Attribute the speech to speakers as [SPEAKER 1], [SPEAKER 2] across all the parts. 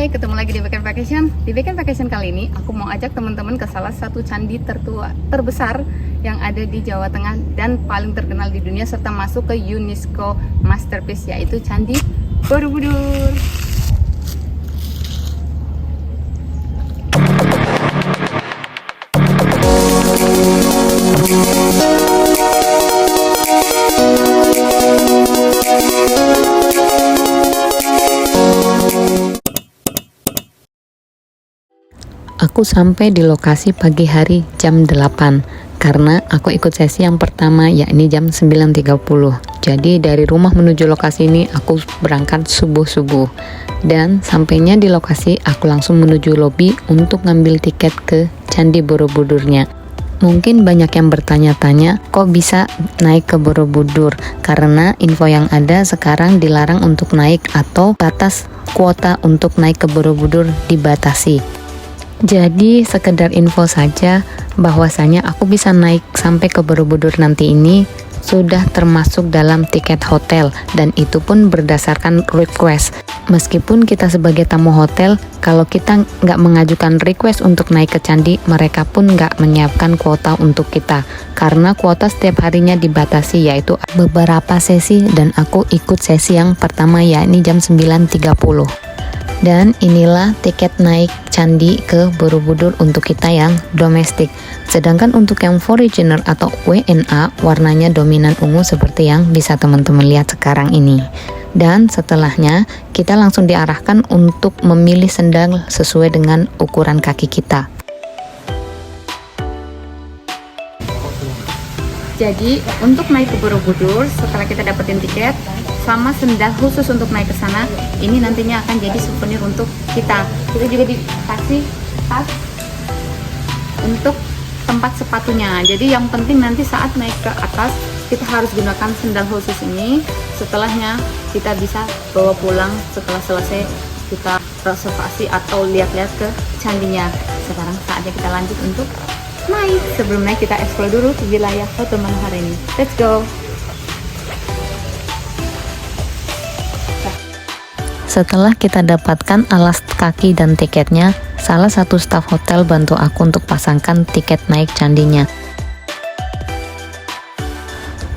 [SPEAKER 1] Hai, ketemu lagi di Weekend Vacation. Di Weekend Vacation kali ini, aku mau ajak teman-teman ke salah satu candi terbesar yang ada di Jawa Tengah dan paling terkenal di dunia serta masuk ke UNESCO Masterpiece, yaitu Candi Borobudur.
[SPEAKER 2] Aku sampai di lokasi pagi hari jam 8 karena aku ikut sesi yang pertama yakni jam 9.30. Jadi dari rumah menuju lokasi ini aku berangkat subuh-subuh. Dan sampainya di lokasi aku langsung menuju lobi untuk ngambil tiket ke Candi Borobudurnya. Mungkin banyak yang bertanya-tanya kok bisa naik ke Borobudur, karena info yang ada sekarang dilarang untuk naik atau batas kuota untuk naik ke Borobudur dibatasi. Jadi sekedar info saja bahwasanya aku bisa naik sampai ke Borobudur nanti ini sudah termasuk dalam tiket hotel, dan itu pun berdasarkan request. Meskipun kita sebagai tamu hotel, kalau kita nggak mengajukan request untuk naik ke candi, mereka pun nggak menyiapkan kuota untuk kita karena kuota setiap harinya dibatasi, yaitu beberapa sesi, dan aku ikut sesi yang pertama yakni jam 9.30. Dan inilah tiket naik candi ke Borobudur untuk kita yang domestik. Sedangkan untuk yang foreigner atau WNA, warnanya dominan ungu seperti yang bisa teman-teman lihat sekarang ini. Dan setelahnya kita langsung diarahkan untuk memilih sendal sesuai dengan ukuran kaki kita.
[SPEAKER 1] Jadi untuk naik ke Borobudur, setelah kita dapetin tiket sama sendal khusus untuk naik ke sana, ini nantinya akan jadi souvenir untuk kita. Kita juga dikasih tas untuk tempat sepatunya. Jadi yang penting nanti saat naik ke atas kita harus gunakan sendal khusus ini. Setelahnya kita bisa bawa pulang setelah selesai kita reservasi atau lihat-lihat ke candinya. Sekarang saatnya kita lanjut untuk naik. Sebelum naik kita explore dulu wilayah Hotel Manohara ini. Let's go.
[SPEAKER 2] Setelah kita dapatkan alas kaki dan tiketnya, salah satu staf hotel bantu aku untuk pasangkan tiket naik candinya.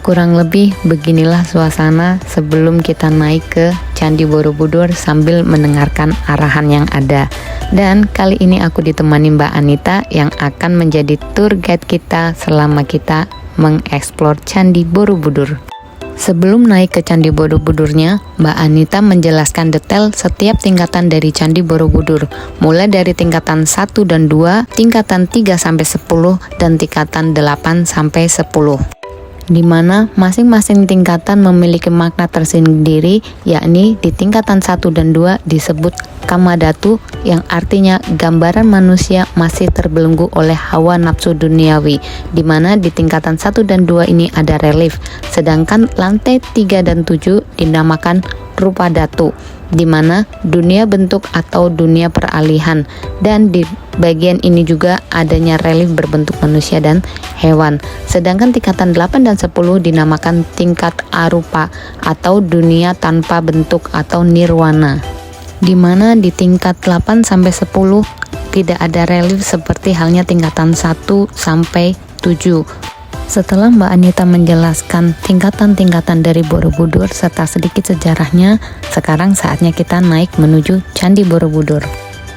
[SPEAKER 2] Kurang lebih beginilah suasana sebelum kita naik ke Candi Borobudur sambil mendengarkan arahan yang ada. Dan kali ini aku ditemani Mbak Anita yang akan menjadi tour guide kita selama kita mengeksplor Candi Borobudur. Sebelum naik ke Candi Borobudurnya, Mbak Anita menjelaskan detail setiap tingkatan dari Candi Borobudur, mulai dari tingkatan 1 dan 2, tingkatan 3 sampai 10, dan tingkatan 8 sampai 10. Di mana masing-masing tingkatan memiliki makna tersendiri, yakni di tingkatan 1 dan 2 disebut Kamadhatu, yang artinya gambaran manusia masih terbelenggu oleh hawa nafsu duniawi, di mana di tingkatan 1 dan 2 ini ada relief, sedangkan lantai 3 dan 7 dinamakan Rupadatu, di mana dunia bentuk atau dunia peralihan, dan di bagian ini juga adanya relief berbentuk manusia dan hewan. Sedangkan tingkatan 8 dan 10 dinamakan tingkat arupa atau dunia tanpa bentuk atau nirwana, di mana di tingkat 8 sampai 10 tidak ada relief seperti halnya tingkatan 1 sampai 7. Setelah Mbak Anita menjelaskan tingkatan-tingkatan dari Borobudur serta sedikit sejarahnya, sekarang saatnya kita naik menuju Candi Borobudur.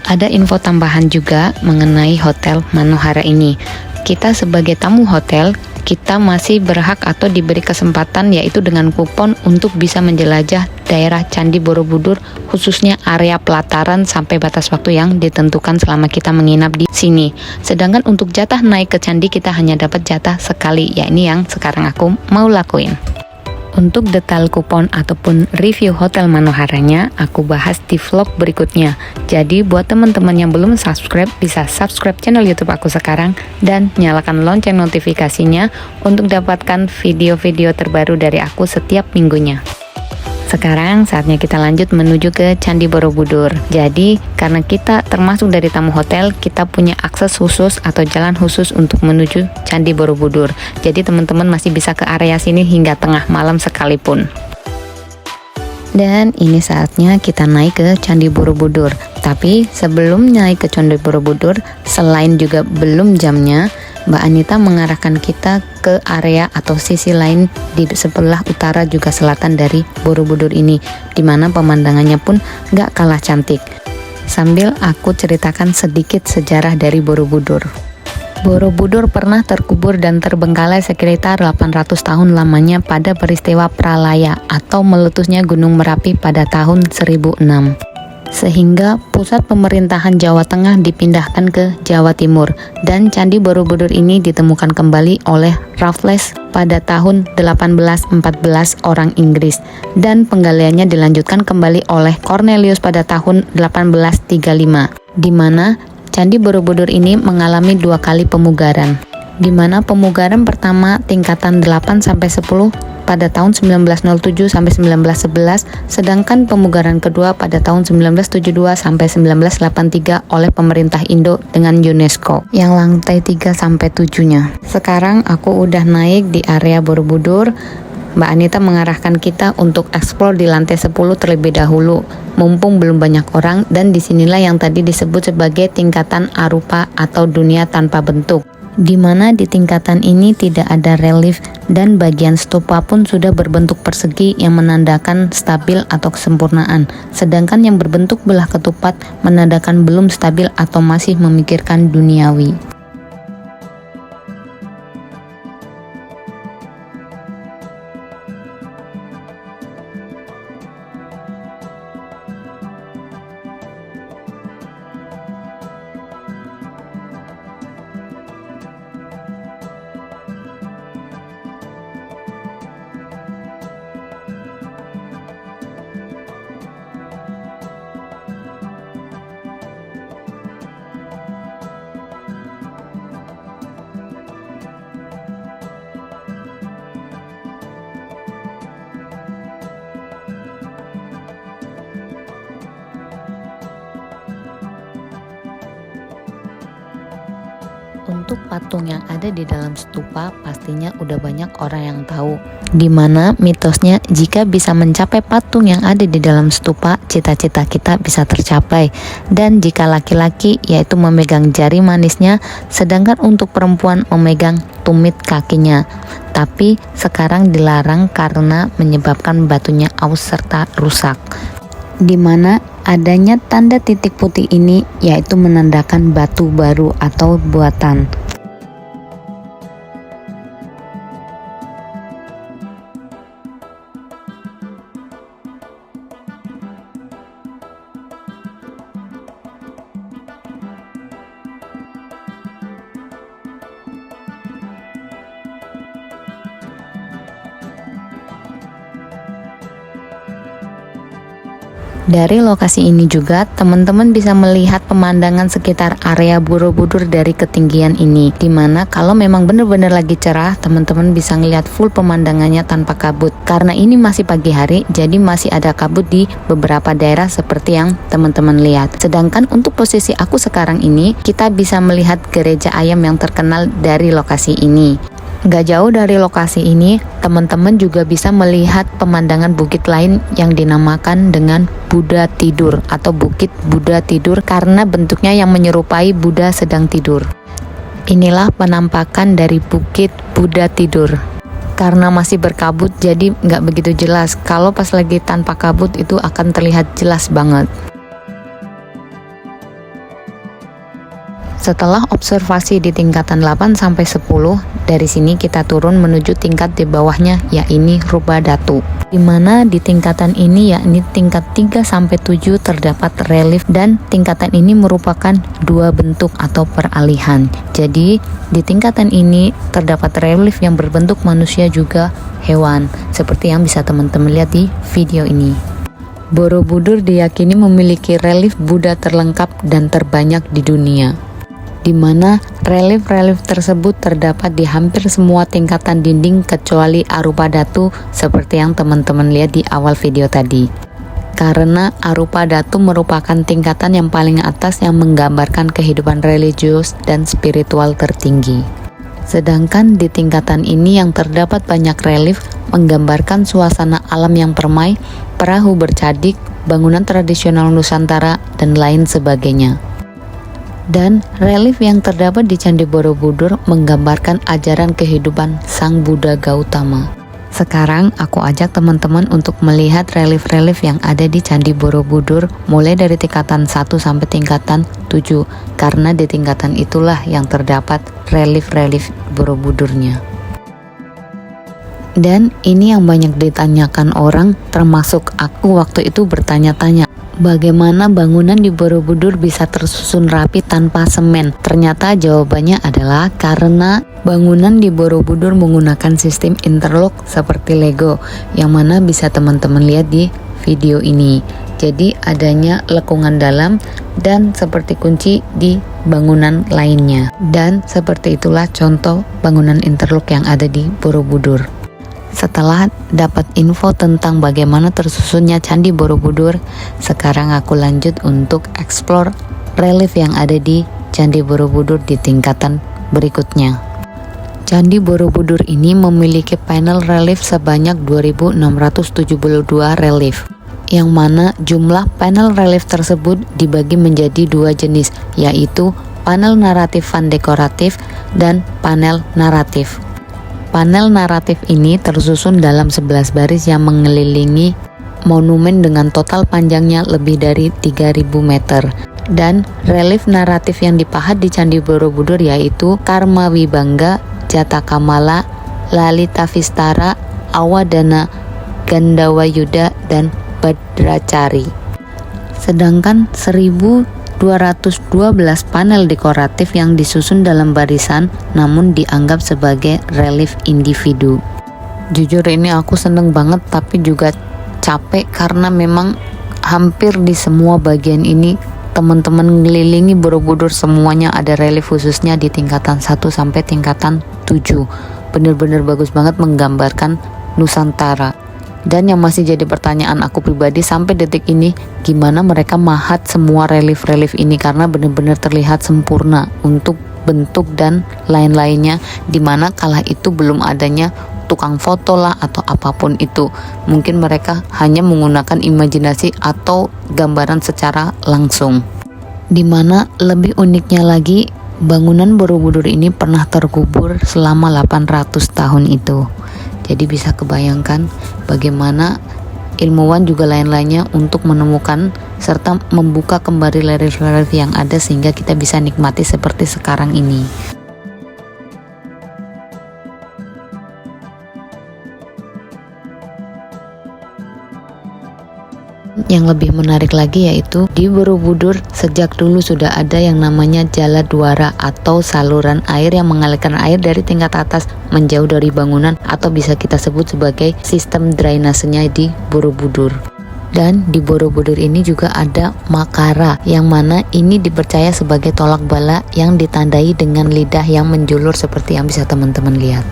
[SPEAKER 2] Ada info tambahan juga mengenai Hotel Manohara ini. Kita sebagai tamu hotel, kita masih berhak atau diberi kesempatan yaitu dengan kupon untuk bisa menjelajah daerah Candi Borobudur, khususnya area pelataran sampai batas waktu yang ditentukan selama kita menginap di sini. Sedangkan untuk jatah naik ke candi kita hanya dapat jatah sekali, yakni yang sekarang aku mau lakuin. Untuk detail kupon ataupun review Hotel Manoharanya aku bahas di vlog berikutnya. Jadi buat teman-teman yang belum subscribe, bisa subscribe channel YouTube aku sekarang dan nyalakan lonceng notifikasinya untuk dapatkan video-video terbaru dari aku setiap minggunya. Sekarang saatnya kita lanjut menuju ke Candi Borobudur. Jadi karena kita termasuk dari tamu hotel, kita punya akses khusus atau jalan khusus untuk menuju Candi Borobudur. Jadi teman-teman masih bisa ke area sini hingga tengah malam sekalipun. Dan ini saatnya kita naik ke Candi Borobudur. Tapi sebelum naik ke Candi Borobudur, selain juga belum jamnya, Mbak Anita mengarahkan kita ke area atau sisi lain di sebelah utara juga selatan dari Borobudur ini, dimana pemandangannya pun gak kalah cantik. Sambil aku ceritakan sedikit sejarah dari Borobudur. Borobudur pernah terkubur dan terbengkalai sekitar 800 tahun lamanya pada peristiwa Pralaya atau meletusnya Gunung Merapi pada tahun 1006. Sehingga pusat pemerintahan Jawa Tengah dipindahkan ke Jawa Timur dan Candi Borobudur ini ditemukan kembali oleh Raffles pada tahun 1814 orang Inggris dan penggaliannya dilanjutkan kembali oleh Cornelius pada tahun 1835, di mana Candi Borobudur ini mengalami 2 kali pemugaran, di mana pemugaran pertama tingkatan 8-10 pada tahun 1907 sampai 1911, sedangkan pemugaran kedua pada tahun 1972 sampai 1983 oleh pemerintah Indo dengan UNESCO yang lantai 3 sampai 7-nya. Sekarang aku udah naik di area Borobudur. Mbak Anita mengarahkan kita untuk eksplor di lantai 10 terlebih dahulu, mumpung belum banyak orang, dan disinilah yang tadi disebut sebagai tingkatan arupa atau dunia tanpa bentuk, di mana di tingkatan ini tidak ada relief dan bagian stupa pun sudah berbentuk persegi yang menandakan stabil atau kesempurnaan, sedangkan yang berbentuk belah ketupat menandakan belum stabil atau masih memikirkan duniawi. Untuk patung yang ada di dalam stupa pastinya udah banyak orang yang tahu, dimana mitosnya jika bisa mencapai patung yang ada di dalam stupa, cita-cita kita bisa tercapai. Dan jika laki-laki yaitu memegang jari manisnya, sedangkan untuk perempuan memegang tumit kakinya. Tapi sekarang dilarang karena menyebabkan batunya aus serta rusak, dimana adanya tanda titik putih ini yaitu menandakan batu baru atau buatan. Dari lokasi ini juga teman-teman bisa melihat pemandangan sekitar area Borobudur dari ketinggian ini, dimana kalau memang benar-benar lagi cerah, teman-teman bisa ngelihat full pemandangannya tanpa kabut. Karena ini masih pagi hari, jadi masih ada kabut di beberapa daerah seperti yang teman-teman lihat. Sedangkan untuk posisi aku sekarang ini, kita bisa melihat gereja ayam yang terkenal dari lokasi ini. Gak jauh dari lokasi ini, teman-teman juga bisa melihat pemandangan bukit lain yang dinamakan dengan Buddha Tidur atau Bukit Buddha Tidur karena bentuknya yang menyerupai Buddha sedang tidur. Inilah penampakan dari Bukit Buddha Tidur. Karena masih berkabut jadi nggak begitu jelas. Kalau pas lagi tanpa kabut itu akan terlihat jelas banget. Setelah observasi di tingkatan 8-10, dari sini kita turun menuju tingkat di bawahnya, yakni Rubah Datu. Di mana di tingkatan ini, yakni tingkat 3-7 terdapat relief dan tingkatan ini merupakan 2 bentuk atau peralihan. Jadi di tingkatan ini terdapat relief yang berbentuk manusia juga hewan, seperti yang bisa teman-teman lihat di video ini. Borobudur diyakini memiliki relief Buddha terlengkap dan terbanyak di dunia, di mana relief-relief tersebut terdapat di hampir semua tingkatan dinding kecuali Arupa Datu seperti yang teman-teman lihat di awal video tadi. Karena Arupa Datu merupakan tingkatan yang paling atas yang menggambarkan kehidupan religius dan spiritual tertinggi. Sedangkan di tingkatan ini yang terdapat banyak relief menggambarkan suasana alam yang permai, perahu bercadik, bangunan tradisional Nusantara, dan lain sebagainya. Dan relief yang terdapat di Candi Borobudur menggambarkan ajaran kehidupan Sang Buddha Gautama. Sekarang aku ajak teman-teman untuk melihat relief-relief yang ada di Candi Borobudur mulai dari tingkatan 1 sampai tingkatan 7, karena di tingkatan itulah yang terdapat relief-relief Borobudurnya. Dan ini yang banyak ditanyakan orang, termasuk aku waktu itu bertanya-tanya, bagaimana bangunan di Borobudur bisa tersusun rapi tanpa semen? Ternyata jawabannya adalah karena bangunan di Borobudur menggunakan sistem interlock seperti Lego, yang mana bisa teman-teman lihat di video ini. Jadi adanya lekungan dalam dan seperti kunci di bangunan lainnya. Dan seperti itulah contoh bangunan interlock yang ada di Borobudur. Setelah dapat info tentang bagaimana tersusunnya Candi Borobudur, sekarang aku lanjut untuk explore relief yang ada di Candi Borobudur di tingkatan berikutnya. Candi Borobudur ini memiliki panel relief sebanyak 2.672 relief, yang mana jumlah panel relief tersebut dibagi menjadi dua jenis, yaitu panel naratif van dekoratif dan panel naratif. Panel naratif ini tersusun dalam 11 baris yang mengelilingi monumen dengan total panjangnya lebih dari 3.000 meter. Dan relief naratif yang dipahat di Candi Borobudur yaitu Karma Wibangga, Jatakamala, Lalita Vistara, Awadana, Gandawayuda, dan Badracari. Sedangkan 1.212 panel dekoratif yang disusun dalam barisan namun dianggap sebagai relief individu. Jujur ini aku seneng banget tapi juga capek karena memang hampir di semua bagian ini teman-teman ngelilingi Borobudur semuanya ada relief, khususnya di tingkatan 1 sampai tingkatan 7. Bener-bener bagus banget menggambarkan Nusantara. Dan yang masih jadi pertanyaan aku pribadi sampai detik ini, gimana mereka mahat semua relief-relief ini, karena benar-benar terlihat sempurna untuk bentuk dan lain-lainnya, dimana kala itu belum adanya tukang foto lah atau apapun itu. Mungkin mereka hanya menggunakan imajinasi atau gambaran secara langsung. Dimana lebih uniknya lagi, bangunan Borobudur ini pernah terkubur selama 800 tahun itu. Jadi bisa kebayangkan bagaimana ilmuwan juga lain-lainnya untuk menemukan serta membuka kembali relief-relief yang ada sehingga kita bisa nikmati seperti sekarang ini. Yang lebih menarik lagi yaitu di Borobudur sejak dulu sudah ada yang namanya Jala Dwara atau saluran air yang mengalirkan air dari tingkat atas menjauh dari bangunan, atau bisa kita sebut sebagai sistem drainasenya di Borobudur. Dan di Borobudur ini juga ada Makara, yang mana ini dipercaya sebagai tolak bala yang ditandai dengan lidah yang menjulur seperti yang bisa teman-teman lihat.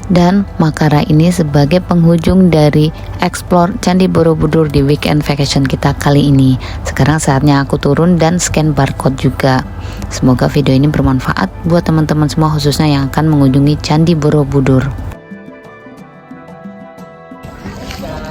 [SPEAKER 2] Dan Makara ini sebagai penghujung dari explore Candi Borobudur di weekend vacation kita kali ini. Sekarang saatnya aku turun dan scan barcode juga. Semoga video ini bermanfaat buat teman-teman semua, khususnya yang akan mengunjungi Candi Borobudur.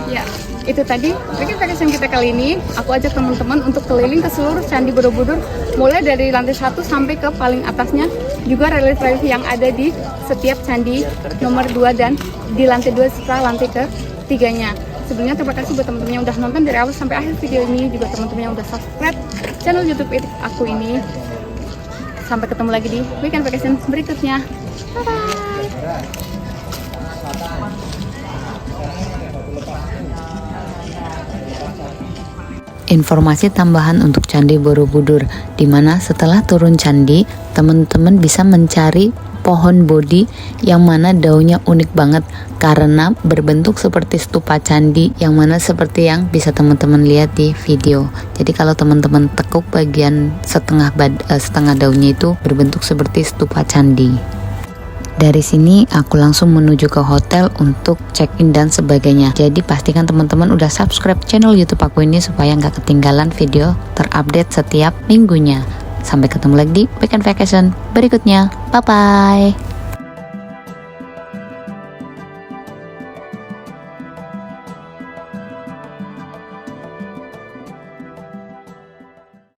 [SPEAKER 1] Ya, itu tadi weekend vacation kita kali ini. Aku ajak teman-teman untuk keliling ke seluruh Candi Borobudur, mulai dari lantai 1 sampai ke paling atasnya, juga relief-relief yang ada di setiap candi nomor 2 dan di lantai 2 setelah lantai ke-3-nya. Sebelumnya terima kasih buat teman-teman yang udah nonton dari awal sampai akhir video ini, juga teman-teman yang udah subscribe channel YouTube aku ini. Sampai ketemu lagi di weekend vacation berikutnya. Bye bye.
[SPEAKER 2] Informasi tambahan untuk Candi Borobudur, dimana setelah turun candi, teman-teman bisa mencari pohon bodi yang mana daunnya unik banget karena berbentuk seperti stupa candi, yang mana seperti yang bisa teman-teman lihat di video. Jadi kalau teman-teman tekuk bagian setengah daunnya itu berbentuk seperti stupa candi. Dari sini aku langsung menuju ke hotel untuk check-in dan sebagainya. Jadi pastikan teman-teman udah subscribe channel YouTube aku ini supaya nggak ketinggalan video terupdate setiap minggunya. Sampai ketemu lagi di weekend vacation berikutnya. Bye bye.